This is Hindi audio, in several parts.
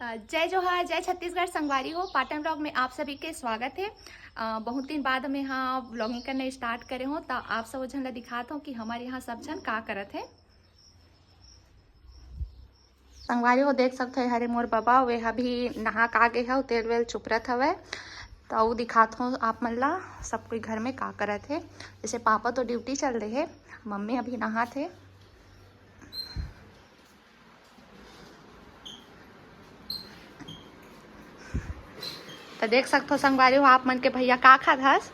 जय जोहार, जय छत्तीसगढ़। संगवारी हो, पाटन ब्लॉग में आप सभी के स्वागत है। बहुत दिन बाद हम यहाँ ब्लॉगिंग करने स्टार्ट करे हो तो आप सब झन ला दिखाता हूँ कि हमारे यहाँ सब झन का करत है। संगवारी हो देख सकते हो हरे मोर बाबा वे भी नहा का गे है, तेल वेल चुपरत हवे तो दिखाता हूँ आप मन ला सब कोई घर में का करत है। जैसे पापा तो ड्यूटी चल रहे है, मम्मी अभी नहा थे। तो देख सकते हो संगवारी हो आप मन के भैया का खात हस।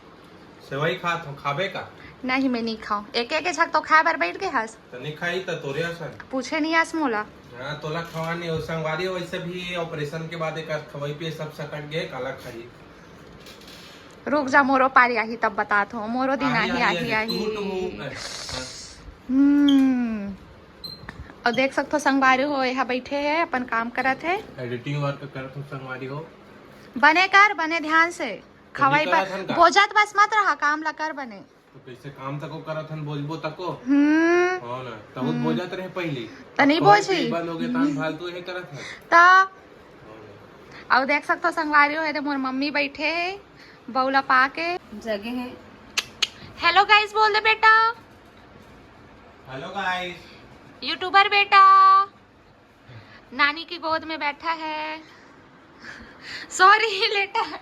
सेवई खात हो, खाबे का? नहीं मैं नहीं खाऊं, एक एक छक तो खाए बार बैठ गए हस। तो नहीं खाई तो तोरे असन पूछे नहीं आस मोला। हाँ तोला खवा नहीं हो संगवारी हो। वैसे भी ऑपरेशन के बाद एक खवाई पे सब सकट गए काला खाई। रुक जा मोरो पारी आही तब बात हो, मोरो दिन आही। और देख सकते हो संगवारी हो यहाँ बैठे है अपन काम करत है, एडिटिंग वर्क करत हो संगवारी हो। बने कर बने ध्यान से खवाई बोझत बस मत रहा, काम ला कर बने। तो कैसे काम तको करत हन बोलबो तको हो ना तहुत बोलत रहे पहले तो नहीं बोझी बंद हो गए तान फालतू है करत है ता। और देख सकते हो संगवारी हो है मोर मम्मी बैठे है बौला पा के जगह है। हेलो गाइस बोल दे बेटा। Hello guys. यूट्यूबर बेटा नानी की गोद में बैठा है, सॉरी लेटा है।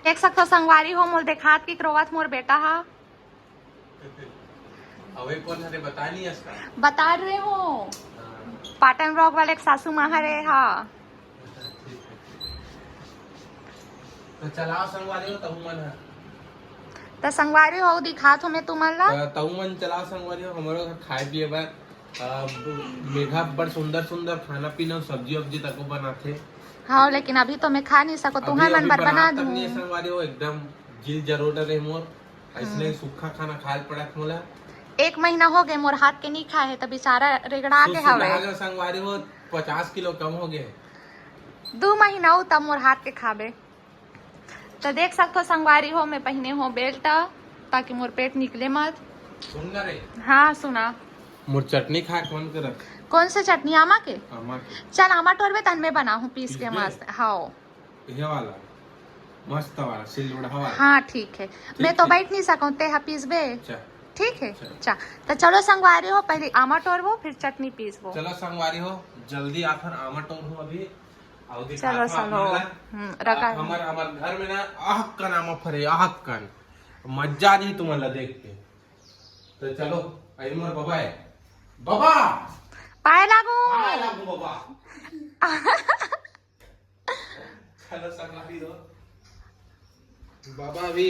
देख सकते हो संगवारी हो मोल देखात की क्रोवत मोर बेटा हा। अवे कौन हरे बता नहीं इसका बता रहे हो पाटन ब्लॉग वाले एक सासू माँ हरे हा। तो चलाओ संगवारी हो तहु मन है तो संगवारी हो दिखात हो मैं तुमन ला तहु मन चलाओ संगवारी हो। हमारो घर खाए पिए बार मेघा बड़ सुंदर सुंदर खाना पीना सब्जी वब्जी तको बनाते। हाँ लेकिन अभी तो मैं खा नहीं सको, तुम्हें मन बर बना दूं। संगवारी हो एकदम जिल जरूर रहे मोर इसलिए सूखा खाना खाए पड़ा मोला। 1 महीना हो गए मोर हाथ के नहीं खाए है तो बेचारा रेगड़ा के हवे। संगवारी हो 50 किलो कम हो गए। 2 महीना हो तब मोर हाथ के खाबे। तो देख सकते हो संगवारी हो मैं पहने हो बेल्ट ताकि मोर पेट निकले मत। सुन ना रे। हाँ सुना। मोर चटनी खा कौन करत? कौन से चटनी? आमा के? आमा के। चल आमा टोरबे तन में बना हूँ पीस के मस्त। हाँ ये वाला मस्त वाला सिलवड़ा वाला। हाँ ठीक है, मैं तो बैठ नहीं सकूँ ते पीस बे। ठीक है चा तो चलो संगवारी हो पहले आमा टोरबो फिर चटनी पीसबो। चलो संगवारी हो जल्दी आखिर आमा टोर हो अभी। चलो चलो रखा हमार घर में ना आह कन आमा फरे आह कन मजा नहीं तुम्हारा देख के। तो चलो आई मोर बाबा है बाबा पाए लागू बाबा। चलो संगवारी हो बाबा अभी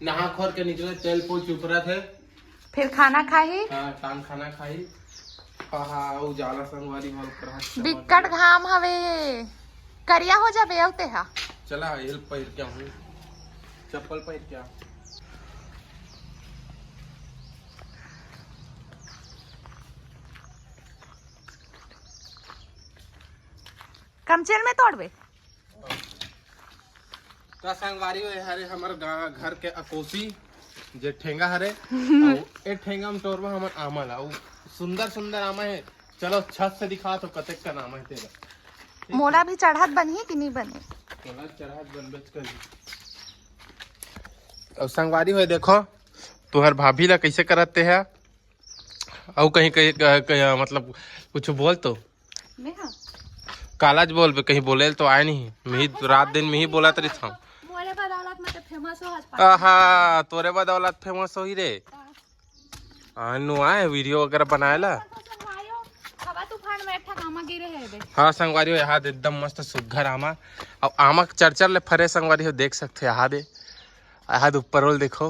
नहा खोर के निकले तेल पोछ उपरा थे फिर खाना खाही। हाँ खाना खाई उजाला संगवारी हो बिकट घाम हवे करिया हो जाबे औते हा। चला हेल्प पहिर क्या हूँ चप्पल पहिर क्या। कमचेल में तोड़बे का संगवारी हो हरे हमार घर के अकोसी जे ठेंगा हरे ए ठेंगा में तोड़बा हमर आमा ला सुंदर सुंदर आमा है। चलो छत से दिखा तो कतेक का नाम है तेरा। मोला भी चढ़ात बनी कि नहीं बने? मोला चढ़ात बनबेच कर। अब संगवारी हो देखो तुहर भाभी ला कैसे करते है और कहीं कहीं मतलब कुछ बोल तो मैं हाँ कालाज बोल पे कहीं बोले तो आए नहीं मैं रात दिन में ही बोला तरी था। मोरे बदौलत में तो फेमस हो हस। आहा तोरे बदौलत फेमस हो ही रे। नु आए वीडियो वगैरह बनाएला। हवा तूफान में ठा आमा गिरे है बे। हाँ संगवारी हो यहाँ एकदम मस्त सुघर आमा और आमा चरचर ले फरे संगवारी हो देख सकते यहाँ दे यहाँ ऊपर रोल देखो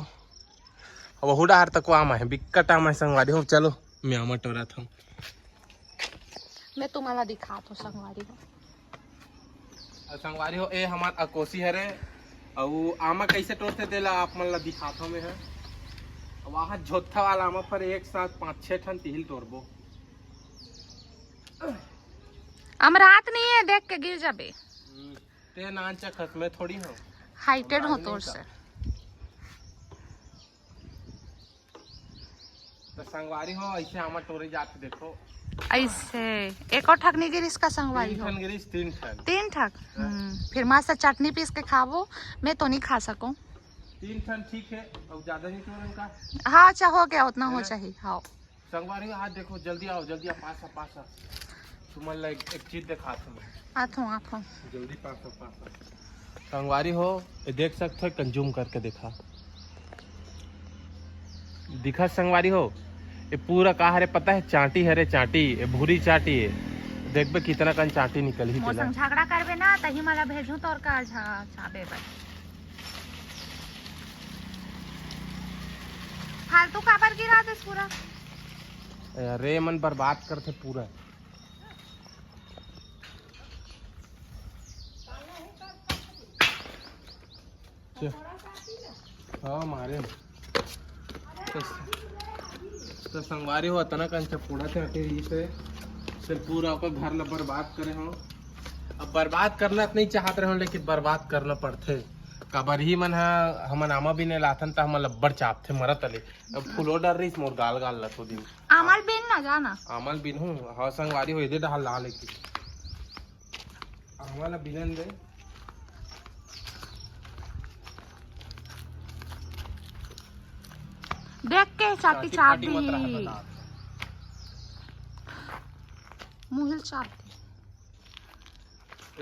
अब हुडा हार तक आमा है बिकट आमा है संगवारी हो। चलो मैं आमा टोरा था मैं तुम्हारा दिखा तो संगवारी हो। संगवारी हो ए हमार अकोसी हरे और आमा कैसे टोरते देला आप मन ला दिखाता मैं है। वहाँ झोथा वाला आमा पर एक साथ 5-6 ठन तिहिल तोड़बो। अमरात नहीं है देख के गिर जाबे। ते नांचा खत में थोड़ी हो हाइटेड हो तोर से। तो संगवारी हो ऐसे आमा टोरे जाते देखो ऐसे एक और ठग नहीं गिरी इसका संगवारी हो। 3 ठग। फिर माँ से चटनी पीस के खावो, मैं तो नहीं खा सकूं। 3 ठन ठीक है, अब ज्यादा नहीं तो उनका। हाँ अच्छा हो गया, उतना हो चाहिए। हाँ संगवारी हाथ देखो, जल्दी आओ, जल्दी आओ, पासा तुम्हारे एक चीज दिखा तुम्हें। आथो जल्दी पासा संगवारी हो, ये देख सकते हो, कंज्यूम करके दिखा संगवारी हो, ये पूरा कहा है पता है, चाटी है रे, चाटी ये भूरी चाटी है। देख बे कितना कन चाटी निकल ही मौसम झगड़ा करबे ना तही मला भेजू तोर का छाबे बे फालतू काबर गिरा देस पूरा। अरे मन बर्बाद करते पूरा। हाँ मारे तो संगवारी हो तना कंचा पूरा चाटी से पूरा ओकर घर ला बर्बाद करे हो। अब बर्बाद करना नहीं चाहत रहे हो, लेकिन बर्बाद करना पड़ते। काबर ही मन हमन आमा भी नहीं लाथन त हमन लब्बड़ चापथे मरत अले। अब फुलो डर रही मोर गाल लथो दिन आमल बिन ना जाना, आमल बिन हूँ। हाँ संगवारी हो, इधे डाल ला लेके आमल बिलन दे। देख के चाटी चाप दी मुहिल चाप दी।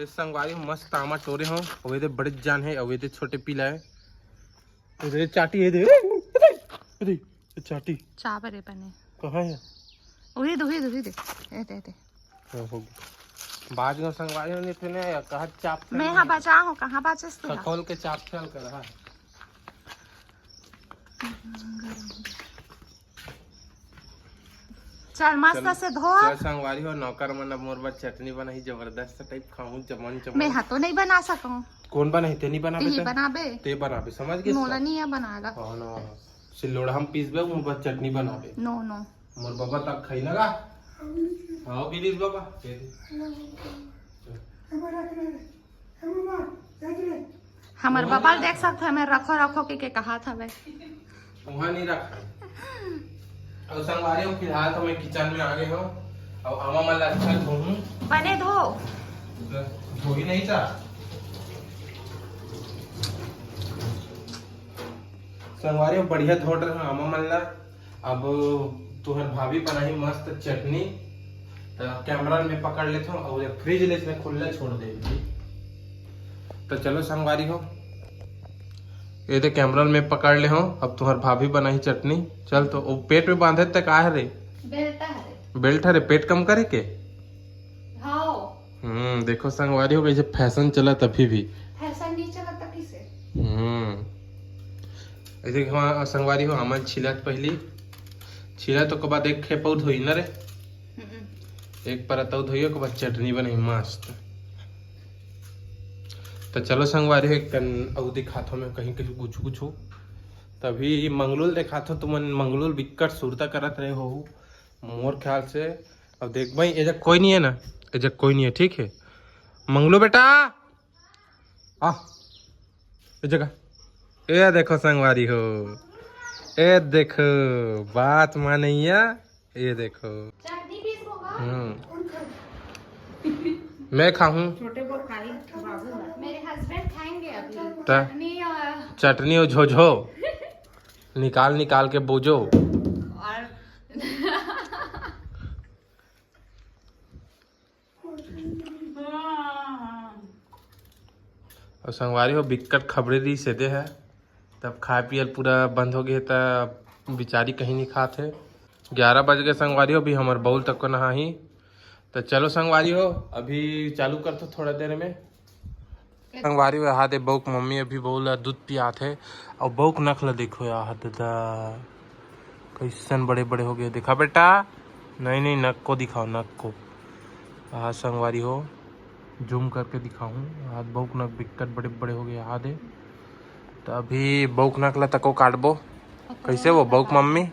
इस संगवारी मस्त आमा टोरे हो, अवेदे बड़े जान है, अवेदे छोटे पीला है। इधर चाटी है, दे चाटी चाप रे बने कहाँ है? उही दे दे हो बाज गो संगवारी हो, नहीं ने कहा चाप मैं यहाँ बचा हूँ, कहाँ बचस तू? खोल के चाप चल कर रहा है। चल मस्त से धो। चल संगवारी हो, नौकर मन अब मोर बार चटनी बनाई जबरदस्त टाइप खाऊं, चमन मैं हाथो नहीं बना सकूं। कौन बनाई? ते नहीं बनाबे ते बनाबे, ते बनाबे, समझ गए? मोला नहीं है बनाएगा। हां ना सिलोड़ा हम पीसबे, मोर बार चटनी बनाबे। नो मोर बाबा तक खाई लगा। हां बिलीस बाबा हमार बाबा देख सकते हैं, मैं रखो के कहा था वे वहां नहीं रखा। और संगवारी हो, फिलहाल तो मैं किचन में आ गए हो। अब आमा मन अच्छा धोऊं, बने धो ही नहीं था। संगवारी हो बढ़िया धो रहे आमा मन ला। अब तुहर भाभी बनाई मस्त चटनी, तो कैमरा में पकड़ लेते हो और फ्रिज ले इसमें खुला छोड़ दे। तो चलो संगवारी हो, ये तो कैमरा में पकड़ ले हो। अब तुम्हार भाभी बनाई चटनी, चल तो वो पेट में बांधे तक आ रे बेल्ट है रे, पेट कम करे के। हाँ देखो संगवारी हो, कैसे फैशन चला, तभी भी फैशन नहीं चला तभी से। ऐसे संगवारी हो, हमन छिलत पहली छिला तो के बाद एक खेपौ धोई न रे, एक परतौ धोइयो के बाद चटनी बनी मस्त। तो चलो संगवारी एक अउ दिखाथो में कहीं कुछ तभी मंगलूल दिखाथो। तुमन मंगलूल बिकट सुरता करत रहे हो मोर ख्याल से। अब देख भाई एजा कोई नहीं है ना, एजा कोई नहीं है, ठीक है मंगलू बेटा आ ए जगह। ए देखो संगवारी हो, ए देखो बात मानैया, ये देखो मैं खाऊं, मेरे हस्बैंड खाएंगे अभी चटनी और झोझो निकाल के बोझो। और संगवारी हो बिकट खबरे दी से दे है, तब खाए पियल पूरा बंद हो गया, तब बेचारी कहीं नहीं खाते। 11 बज गए संगवारी हो, भी हमारे बउल तक को नहा ही। तो चलो संगवारी हो अभी चालू कर दो थोड़ा देर में। संगवारी हो यहाँ दे बउक मम्मी अभी बउला दूध पिया थे, और बउक नखला देखो यहाँ दादा कैसन बड़े बड़े हो गए। दिखा बेटा, नहीं नक को दिखाओ, नक को। हाँ संगवारी हो जूम करके दिखाऊं, हाथ बउक नक बिकट बड़े बड़े हो गए यहाँ दे। तो अभी बउक नकला तको काटबो। कैसे वो बउक मम्मी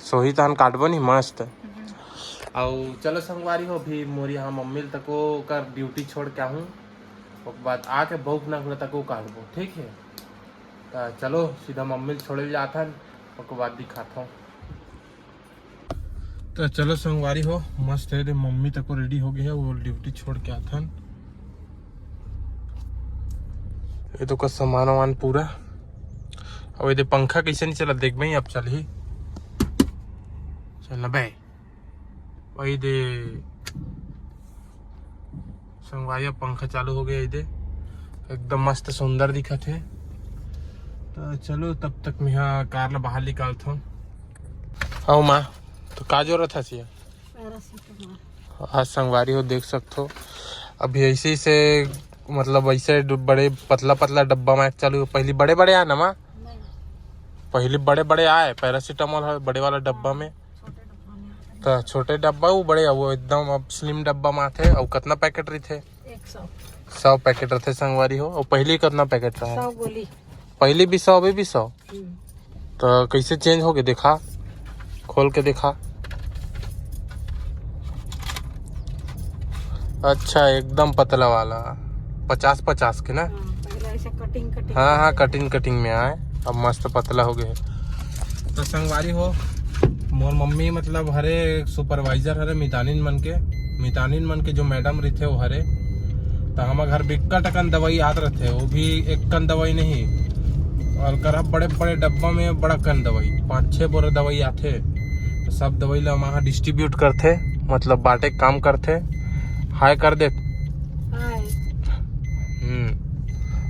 सोही तहन काटबो नहीं मस्त। और चलो संगवारी हो भी मोरी यहाँ मम्मी तको कर ड्यूटी छोड़ के आहूँ, उसके बाद आके बउक नकला तको काटबो, ठीक है। तो चलो सीधा मम्मी छोड़े जाता, उसके बाद दिखाता हूँ। तो चलो संगवारी हो मस्त है। मम्मी तक को रेडी हो गई है, वो ड्यूटी छोड़ के आथन। ये तो का सामान वामान पूरा। अब ये पंखा कैसे नहीं चला देख भाई, अब चल ही चल बे वही दे संगवारी। अब पंखा चालू हो गया, ये दे एकदम मस्त सुंदर दिखत है। तो चलो तब तक मैं यहाँ कार ला बाहर निकालता हूँ। आओ माँ, तो का जरूरत है सिया? आज संगवारी हो देख सकते हो, अभी ऐसे से मतलब ऐसे बड़े पतला पतला डब्बा में चालू। पहले बड़े बड़े आए ना माँ, पहले बड़े बड़े आए पैरासीटामोल है बड़े वाला डब्बा में। तो छोटे डब्बा वो बड़े वो एकदम अब स्लिम डब्बा में आते। और कितना पैकेट रही थे? 100 पैकेट रहते संगवारी हो। और पहले कितना पैकेट रहा? 100 गोली। पहले भी 100 अभी भी 100। तो कैसे चेंज हो गए? देखा, खोल के देखा। अच्छा एकदम पतला वाला 50-50 के ना? पहले ऐसे कटिंग हाँ कटिंग में आए, अब मस्त पतला हो गए। तो संगवारी हो मोर मम्मी मतलब हरे सुपरवाइजर हरे मितानिन मन के जो मैडम रही थे वो हरे। तो हमारे घर बिक्का टकन दवाई आत रहते, वो भी एक कन दवाई नहीं, और कर बड़े बड़े डब्बा में बड़ा कन दवाई 5-6 बोरा दवाई आते। तो सब दवाई ला वहाँ डिस्ट्रीब्यूट करते, मतलब बांटे काम करते। हाय कर दे।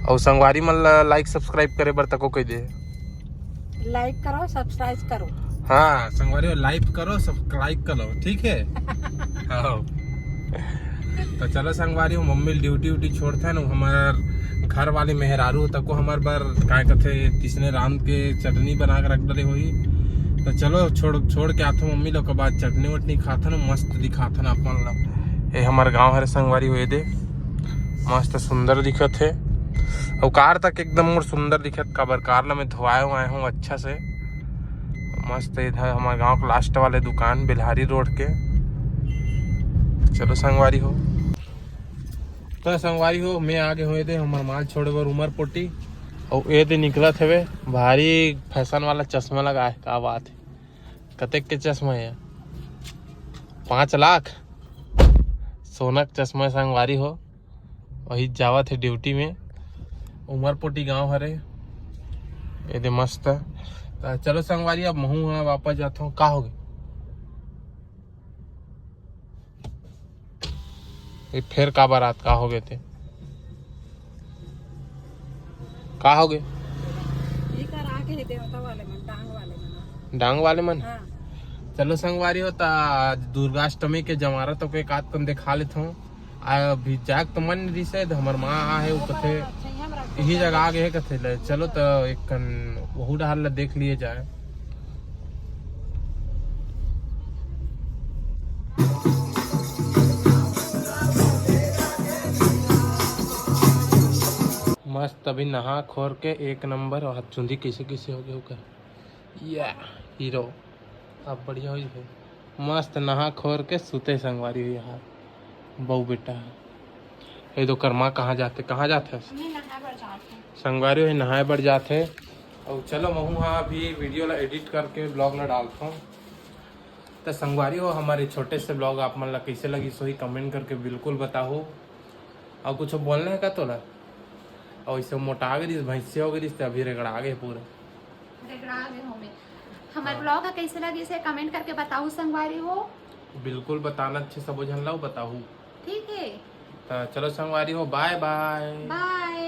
और संगवारी मन लाइक सब्सक्राइब करे बर तको कह दे। लाइक करो, सब्सक्राइब करो। हाँ संगवारी लाइक करो, सब्सक्राइब करो, ठीक है। हाँ तो चलो संगवारी हो मम्मी ड्यूटी छोड़ते है ना। हमारे घर वाले मेहरारू तक को हमारे बार काय कहते तीसरे राम के चटनी बना के रख डले हुई। तो चलो छोड़ के आते मम्मी लोग के बाद चटनी वटनी खाते ना, मस्त दिखाते ना अपन लोग। ये हमारे गाँव हरे संगवारी हुए दे मस्त सुंदर दिखत है। और कार तक एकदम सुंदर दिखत काबर कार ला मैं धोआए हुए हूँ अच्छा से मस्त। इधर हमारे गांव के लास्ट वाले दुकान बिल्हारी रोड के। चलो संगवारी हो। तो संगवारी हो मैं आगे हुए थे हमारे माल छोड़े बर उमर पोटी। और ये दे निकलत है भारी फैशन वाला चश्मा लगा है। क्या बात है, कतेक के चश्मा है? 5 लाख सोना का चश्मा संगवारी हो। वही जावत है ड्यूटी में, उमर पोटी गाँव हरे। ये दे मस्त है। तो चलो संगवारी अब महू हाँ वापस जाता हूँ। का हो गए ये फिर का बारात का हो गए थे? का हो गए? डांग वाले मन। हाँ। चलो संगवारी हो ता दुर्गाष्टमी के जमारा तो एक आध कन दिखा लेता हूँ। अभी जाग तो मन नहीं दिसे हमार माँ आहे वो कथे यही जगह आ गए कथे ले। चलो तो एक कन वहू डाल देख लिए जाए। मस्त अभी नहा खोर के एक नंबर। और चुंदी कैसे कैसे हो गया होकर या हीरो। अब बढ़िया हो गई मस्त नहा खोर के सुते संगवारी हुई यार बहू बेटा। ये तो कर्मा कहाँ जाते संगवारी हुई नहाए बढ़ जाते। और चलो महू हाँ अभी वीडियो ला एडिट करके ब्लॉग ला डालता हूँ। तो संगवारी हो हमारे छोटे से ब्लॉग आप मन ला कैसे लगी सो ही कमेंट करके बिल्कुल बताओ। और कुछ बोलना है का तोला? और इसे मोटा गई भैंसी हो गई तो अभी रगड़ा गए पूरा रगड़ा गए हो। हमारे ब्लॉग कैसे लगी इसे कमेंट करके बताओ संगवारी हो। बिल्कुल बताना अच्छे सब बुझन लो बताओ, ठीक है। तो चलो संगवारी हो बाय बाय। बाय।